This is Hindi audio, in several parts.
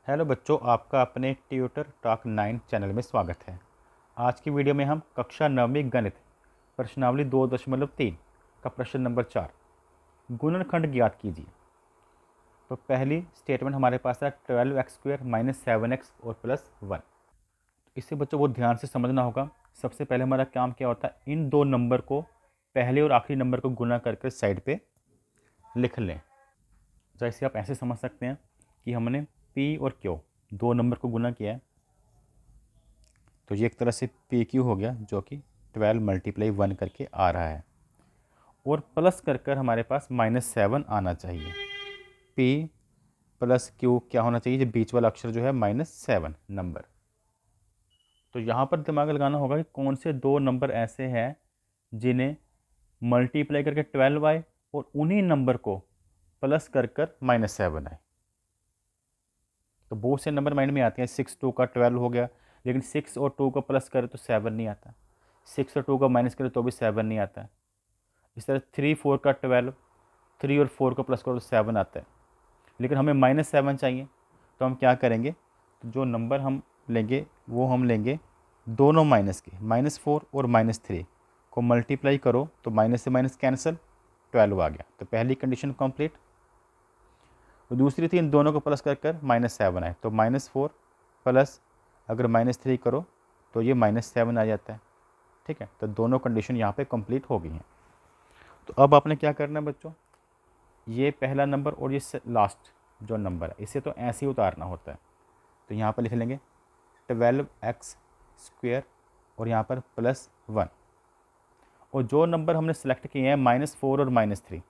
हेलो बच्चों, आपका अपने ट्यूटर टॉक 9 चैनल में स्वागत है। आज की वीडियो में हम कक्षा 9वीं गणित प्रश्नावली 2.3 का प्रश्न नंबर 4 गुणनखंड ज्ञात कीजिए। तो पहली स्टेटमेंट हमारे पास है 12x² - 7x और +1। इसे बच्चों बहुत ध्यान से समझना होगा। सबसे पहले हमारा काम क्या होता है, इन दो नंबर को पहले और आखिरी नंबर को गुना करके साइड पे लिख लें। जैसे आप ऐसे समझ सकते हैं कि हमने P और Q दो नंबर को गुना किया है, तो ये एक तरह से PQ हो गया, जो कि 12 × 1 करके आ रहा है। और प्लस कर कर हमारे पास -7 आना चाहिए। P + Q क्या होना चाहिए, जो बीच वाला अक्षर जो है -7 नंबर। तो यहाँ पर दिमाग लगाना होगा कि कौन से दो नंबर ऐसे हैं जिन्हें मल्टीप्लाई करके 12 आए और उन्हीं नंबर को प्लस कर कर -7 आए। तो बहुत से नंबर माइंड में आते हैं। 6 2 का 12 हो गया, लेकिन 6 और 2 को प्लस करें तो 7 नहीं आता। 6 और 2 का माइनस करें तो भी 7 नहीं आता। इस तरह 3 4 का 12, 3 और 4 को प्लस करो तो 7 आता है, लेकिन हमें -7 चाहिए। तो हम क्या करेंगे, तो जो नंबर हम लेंगे वो हम लेंगे दोनों माइनस के, -4 और -3 को मल्टीप्लाई करो तो माइनस से माइनस कैंसिल, 12 आ गया। तो पहली कंडीशन कंप्लीट। तो दूसरी थी इन दोनों को प्लस कर कर -7 आए, तो -4 प्लस अगर -3 करो तो ये -7 आ जाता है। ठीक है, तो दोनों कंडीशन यहाँ पे कंप्लीट हो गई हैं। तो अब आपने क्या करना है बच्चों, ये पहला नंबर और ये लास्ट जो नंबर है इसे तो ऐसे ही उतारना होता है। तो यहाँ पर लिख लेंगे 12x² और यहाँ पर +1। और जो नंबर हमने सेलेक्ट किए हैं -4 और -3,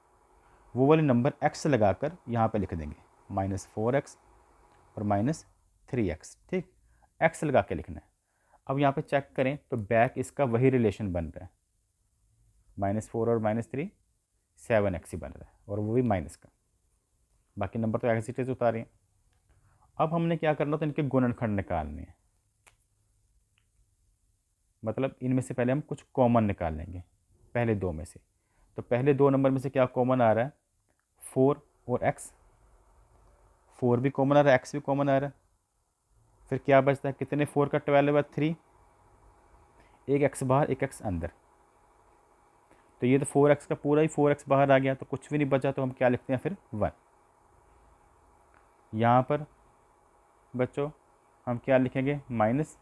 वो वाले नंबर x लगाकर यहाँ पे लिख देंगे, -4x और -3x। ठीक, x लगा के लिखना है। अब यहाँ पे चेक करें तो बैक इसका वही रिलेशन बन रहा है, -4 और -3 7x ही बन रहा है, और वो भी माइनस का। बाकी नंबर तो एक्स इट इज उतारे हैं। अब हमने क्या करना, तो इनके गुणनखंड निकालने हैं। मतलब इनमें से पहले हम कुछ कॉमन निकाल लेंगे पहले दो में से। तो पहले दो नंबर में से क्या कॉमन आ रहा है, 4 और x। 4 भी कॉमन आ रहा है, x भी कॉमन आ रहा है। फिर क्या बचता है, कितने 4 का 12 है 3, एक x बाहर एक x अंदर। तो ये तो 4x का पूरा ही 4x बाहर आ गया, तो कुछ भी नहीं बचा। तो हम क्या लिखते हैं फिर 1। यहाँ पर बच्चों हम क्या लिखेंगे, माइनस,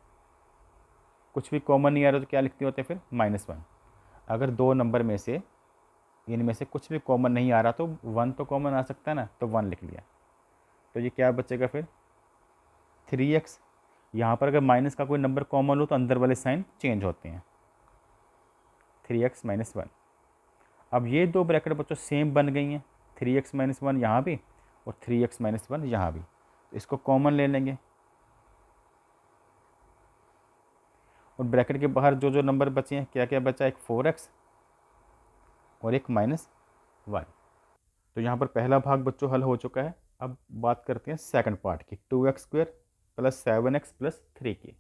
कुछ भी कॉमन नहीं आ रहा तो क्या लिखते होते हैं फिर -1। अगर दो नंबर में से इनमें से कुछ भी कॉमन नहीं आ रहा तो 1 तो कॉमन आ सकता है ना, तो 1 लिख लिया। तो ये क्या बचेगा फिर 3x। यहाँ पर अगर माइनस का कोई नंबर कॉमन हो तो अंदर वाले साइन चेंज होते हैं, 3x - 1। अब ये दो ब्रैकेट बच्चों सेम बन गई हैं, 3x - 1 यहाँ भी और 3x - 1 यहाँ भी। तो इसको कॉमन ले लेंगे, और ब्रैकेट के बाहर जो जो नंबर बचे हैं, क्या क्या बचा, एक 4x और एक -1। तो यहाँ पर पहला भाग बच्चों हल हो चुका है। अब बात करते हैं सेकंड पार्ट की, 2x² + 7x + 3 की।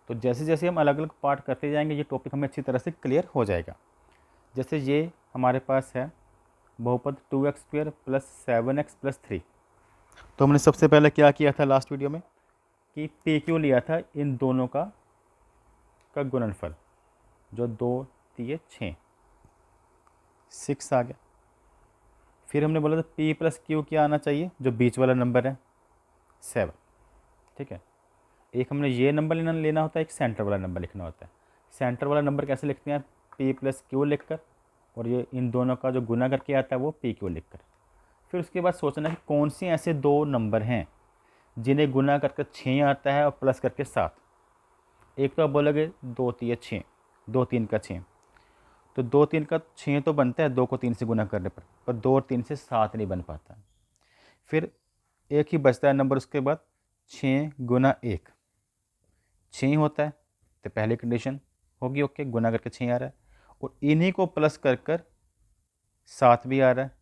तो जैसे जैसे हम अलग अलग पार्ट करते जाएंगे ये टॉपिक हमें अच्छी तरह से क्लियर हो जाएगा। जैसे ये हमारे पास है बहुपद 2x² + 7x + 3। तो हमने सबसे पहले क्या किया था लास्ट वीडियो में, कि PQ लिया था इन दोनों का गुणनफल, जो 2 3 6 6 आ गया। फिर हमने बोला था P + Q क्या आना चाहिए, जो बीच वाला नंबर है 7। ठीक है, एक हमने ये नंबर लेना होता है, एक सेंटर वाला नंबर लिखना होता है। सेंटर वाला नंबर कैसे लिखते हैं, P + Q लिख कर, और ये इन दोनों का जो गुना करके आता है वो PQ लिख कर। फिर उसके बाद सोचना कि कौन से ऐसे दो नंबर हैं जिन्हें गुना करके 6 आता है और प्लस करके 7। एक तो आप बोलोगे 2 3 6, 2 3 का 6, तो 2 3 का 6 तो बनता है 2 को 3 से गुना करने पर 2 और 3 से 7 नहीं बन पाता। फिर एक ही बचता है नंबर, उसके बाद 6 × 1 6 होता है। तो पहली कंडीशन होगी ओके, गुना करके 6 आ रहा है, और इन्हीं को प्लस कर कर 7 भी आ रहा है,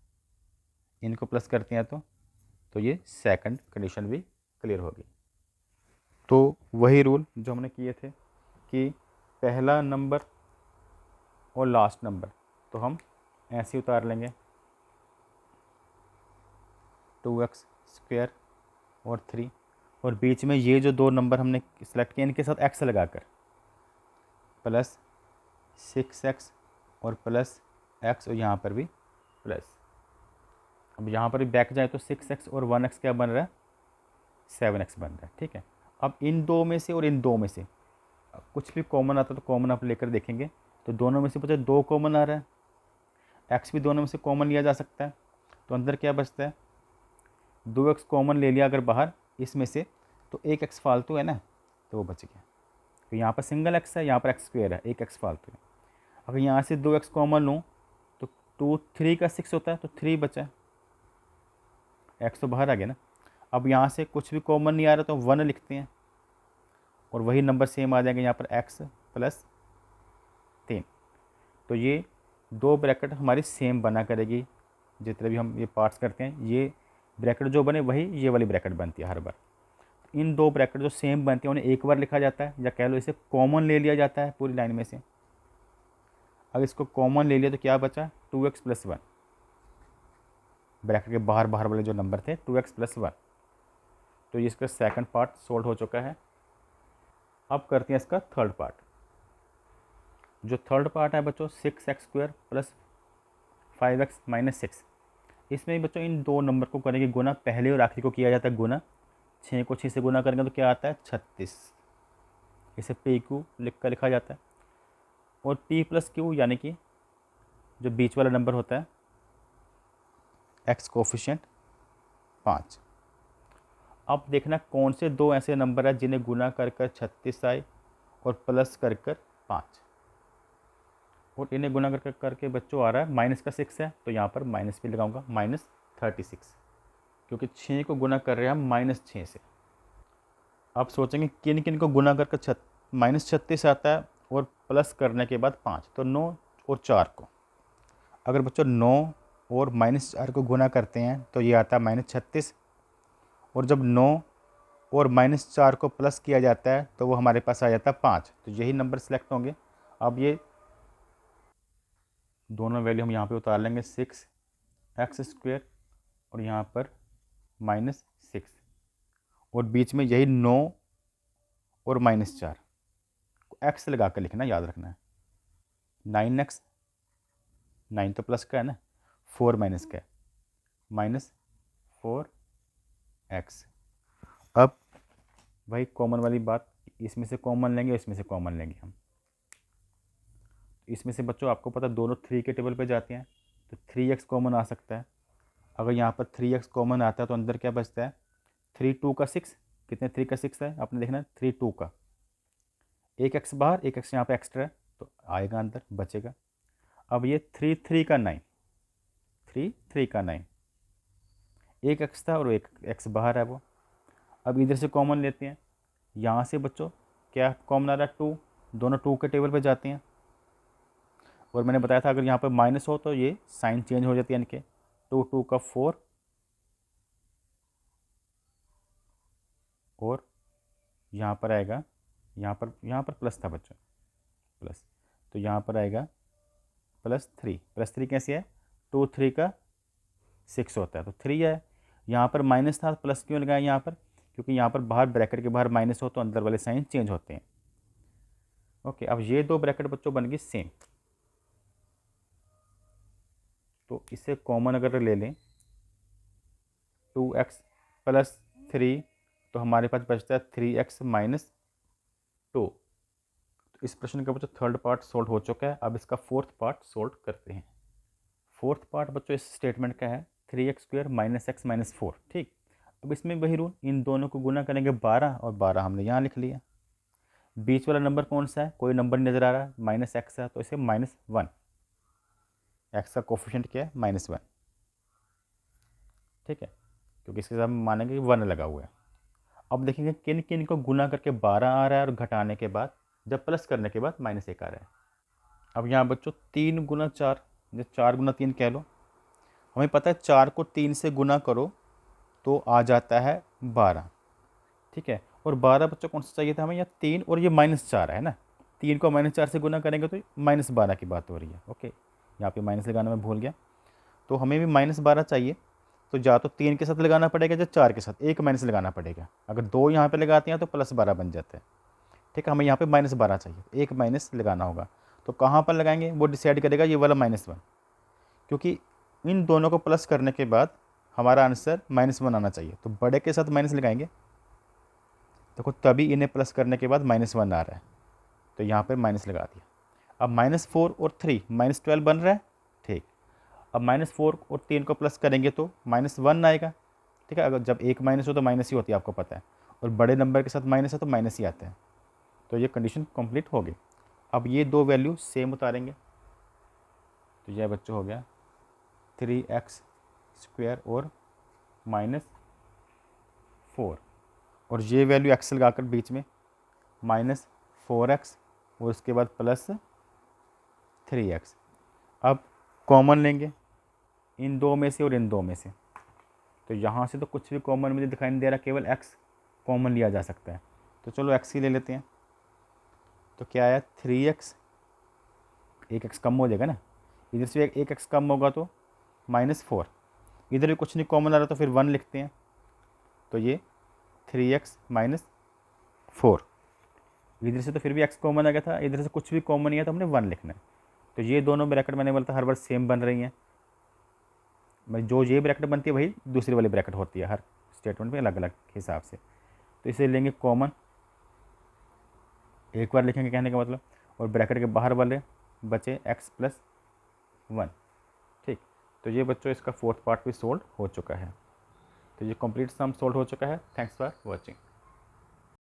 इनको प्लस करते हैं तो ये सेकंड कंडीशन भी क्लियर होगी। तो वही रूल जो हमने किए थे कि पहला नंबर और लास्ट नंबर तो हम ऐसे ही उतार लेंगे, 2x² और 3, और बीच में ये जो दो नंबर हमने सेलेक्ट किए इनके साथ एक्स लगाकर प्लस 6x और प्लस x, और यहाँ पर भी प्लस। अब यहाँ पर भी बैक जाए तो 6x और 1x क्या बन रहा है, 7x बन रहा है। ठीक है, अब इन दो में से और इन दो में से अब कुछ भी कॉमन आता है तो कॉमन आप लेकर देखेंगे, तो दोनों में से बचा 2 कॉमन आ रहा है, x भी दोनों में से कॉमन लिया जा सकता है, तो अंदर क्या बचता है, 2x कॉमन ले लिया अगर बाहर इसमें से, तो एक x फालतू है ना, तो वो बच गया। तो यहाँ पर सिंगल x है, यहाँ पर x स्क्वायर है, एक x फालतू है। अगर यहाँ से 2x कॉमन लूँ तो 2 3 का 6 होता है, तो 3 बचा है, x तो बाहर आ गया ना। अब यहाँ से कुछ भी कॉमन नहीं आ रहा तो 1 लिखते हैं, और वही नंबर सेम आ जाएंगे यहाँ पर x प्लस 3। तो ये दो ब्रैकेट हमारी सेम बना करेगी, जितने भी हम ये पार्ट्स करते हैं ये ब्रैकेट जो बने वही ये वाली ब्रैकेट बनती है हर बार। इन दो ब्रैकेट जो सेम बनती है उन्हें एक बार लिखा जाता है, या कह लो इसे कॉमन ले लिया जाता है पूरी लाइन में से। अब इसको कॉमन ले लिया तो क्या बचा, 2x प्लस 1, ब्रैकेट के बाहर बाहर वाले जो नंबर थे 2x प्लस 1। तो ये इसका सेकंड पार्ट सोल्व हो चुका है। अब करते हैं इसका थर्ड पार्ट। जो थर्ड पार्ट है बच्चों 6x square plus 5x minus 6, इसमें बच्चों इन दो नंबर को करेंगे गुना, पहले और आखिरी को किया जाता है गुना, 6 को 6 से गुना करेंगे तो क्या आता है 36, इसे पी क्यू लिखा जाता है। और p प्लस क्यू यानी कि जो बीच वाला नंबर होता है x कोफिशिएंट 5। अब देखना कौन से दो ऐसे नंबर है जिन्हें गुना कर 36 आए और प्लस कर 5, और इन्हें गुना करके बच्चों आ रहा है माइनस का 6 है, तो यहाँ पर माइनस भी लगाऊंगा, -36, क्योंकि 6 को गुना कर रहे हैं हम -6 से। आप सोचेंगे किन किन को गुना करके -36 आता है और प्लस करने के बाद 5, तो 9 और 4 को। अगर बच्चों 9 और -4 को गुना करते हैं तो ये आता है -36, और जब 9 और -4 को प्लस किया जाता है तो वो हमारे पास आ जाता है 5, तो यही नंबर सेलेक्ट होंगे। अब ये दोनों वैल्यू हम यहाँ पे उतार लेंगे, 6x स्क्वायर और यहाँ पर -6, और बीच में यही 9 और -4, x लगा कर लिखना, याद रखना है। 9x, 9 तो प्लस का है ना, 4 माइनस का है, -4x। अब वही कॉमन वाली बात, इसमें से कॉमन लेंगे, इसमें से कॉमन लेंगे हम। इसमें से बच्चों आपको पता दोनों 3 के टेबल पे जाते हैं, तो 3x कॉमन आ सकता है। अगर यहाँ पर 3x कॉमन आता है तो अंदर क्या बचता है, 3 2 का 6, कितने 3 का 6 है आपने देखना है, 3 2 का, एक x बाहर, एक x यहाँ पे एक्स्ट्रा है तो आएगा अंदर, बचेगा। अब ये 3 3 का 9, 3 3 का 9, एक x था और एक x बाहर है वो। अब इधर से कॉमन लेते हैं, यहाँ से बच्चों क्या कॉमन आ रहा है, 2, दोनों 2 के टेबल पे जाते हैं। और मैंने बताया था अगर यहाँ पर माइनस हो तो ये साइन चेंज हो जाती है इनके, 2 2 का 4, और यहाँ पर आएगा, यहाँ पर प्लस था बच्चों, प्लस, तो यहाँ पर आएगा +3 कैसे है, 2 3 का 6 होता है तो 3 है। यहाँ पर माइनस था, प्लस क्यों लगाया यहाँ पर, क्योंकि यहाँ पर बाहर ब्रैकेट के बाहर माइनस हो तो अंदर वाले साइन चेंज होते हैं। ओके, अब ये दो ब्रैकेट बच्चों बन गई सेम, तो इसे कॉमन अगर ले लें 2x प्लस 3, तो हमारे पास बचता है 3x माइनस 2। तो इस प्रश्न का बच्चों थर्ड पार्ट सोल्व हो चुका है। अब इसका फोर्थ पार्ट सोल्व करते हैं। फोर्थ पार्ट बच्चों इस स्टेटमेंट का है 3x square minus x minus 4। ठीक, अब इसमें वही रूल, इन दोनों को गुना करेंगे 12, और 12 हमने यहाँ लिख लिया। बीच वाला नंबर कौन सा है, कोई नंबर नज़र आ रहा है, -x है तो इसे -1, x का कोफिशिएंट क्या है -1। ठीक है, क्योंकि इसके साथ मानेंगे 1 लगा हुआ है। अब देखेंगे किन किन को गुना करके 12 आ रहा है और घटाने के बाद, जब प्लस करने के बाद -1 आ रहा है। अब यहाँ बच्चों 3 गुना 4, जो 4 गुना 3 कह लो, हमें पता है 4 को 3 से गुना करो तो आ जाता है 12। ठीक है, और 12 बच्चों कौन सा चाहिए था हमें, यहाँ 3 और ये -4 है ना, 3 को -4 से गुना करेंगे तो -12 की बात हो रही है। ओके, यहाँ पे माइनस लगाना मैं भूल गया, तो हमें भी -12 चाहिए। तो या तो 3 के साथ लगाना पड़ेगा या 4 के साथ, एक माइनस लगाना पड़ेगा। अगर 2 यहाँ पे लगाते हैं तो +12 बन जाते हैं। ठीक है, हमें यहाँ पे -12 चाहिए, एक माइनस लगाना होगा। तो कहाँ पर लगाएंगे वो डिसाइड करेगा ये वाला -1, क्योंकि इन दोनों को प्लस करने के बाद हमारा आंसर -1 आना चाहिए। तो बड़े के साथ माइनस लगाएंगे, देखो तभी इन्हें प्लस करने के बाद -1 आ रहा है, तो यहाँ पर माइनस लगा दिया। अब -4 और 3 -12 बन रहा है। ठीक, अब -4 और 3 को प्लस करेंगे तो -1 आएगा। ठीक है, अगर जब एक माइनस हो तो माइनस ही होती है, आपको पता है, और बड़े नंबर के साथ माइनस है तो माइनस ही आते हैं। तो ये कंडीशन कंप्लीट हो गई। अब ये दो वैल्यू सेम उतारेंगे, तो यह बच्चों हो गया 3x² और -4, और ये वैल्यू x लगाकर बीच में -4x और उसके बाद +3x। अब कॉमन लेंगे इन दो में से और इन दो में से, तो यहाँ से तो कुछ भी कॉमन मुझे दिखाई नहीं दे रहा, केवल x कॉमन लिया जा सकता है। तो चलो x ही ले लेते हैं। तो क्या आया 3x, एक x कम हो जाएगा ना, इधर से एक x कम होगा तो -4, इधर भी कुछ नहीं कॉमन आ रहा तो फिर 1 लिखते हैं। तो ये 3x -4, इधर से तो फिर भी x कॉमन आ गया था, इधर से कुछ भी कॉमन नहीं है तो हमने 1 लिखना है। तो ये दोनों ब्रैकेट मैंने बोला था हर बार सेम बन रही हैं, जो ये ब्रैकेट बनती है वही दूसरी वाली ब्रैकेट होती है हर स्टेटमेंट में अलग अलग हिसाब से। तो इसे लेंगे कॉमन, एक बार लिखेंगे कहने का मतलब, और ब्रैकेट के बाहर वाले बचे x + 1। ठीक, तो ये बच्चों इसका 4th पार्ट भी सोल्व हो चुका है। तो ये कंप्लीट सम सोल्व हो चुका है। Thanks for watching.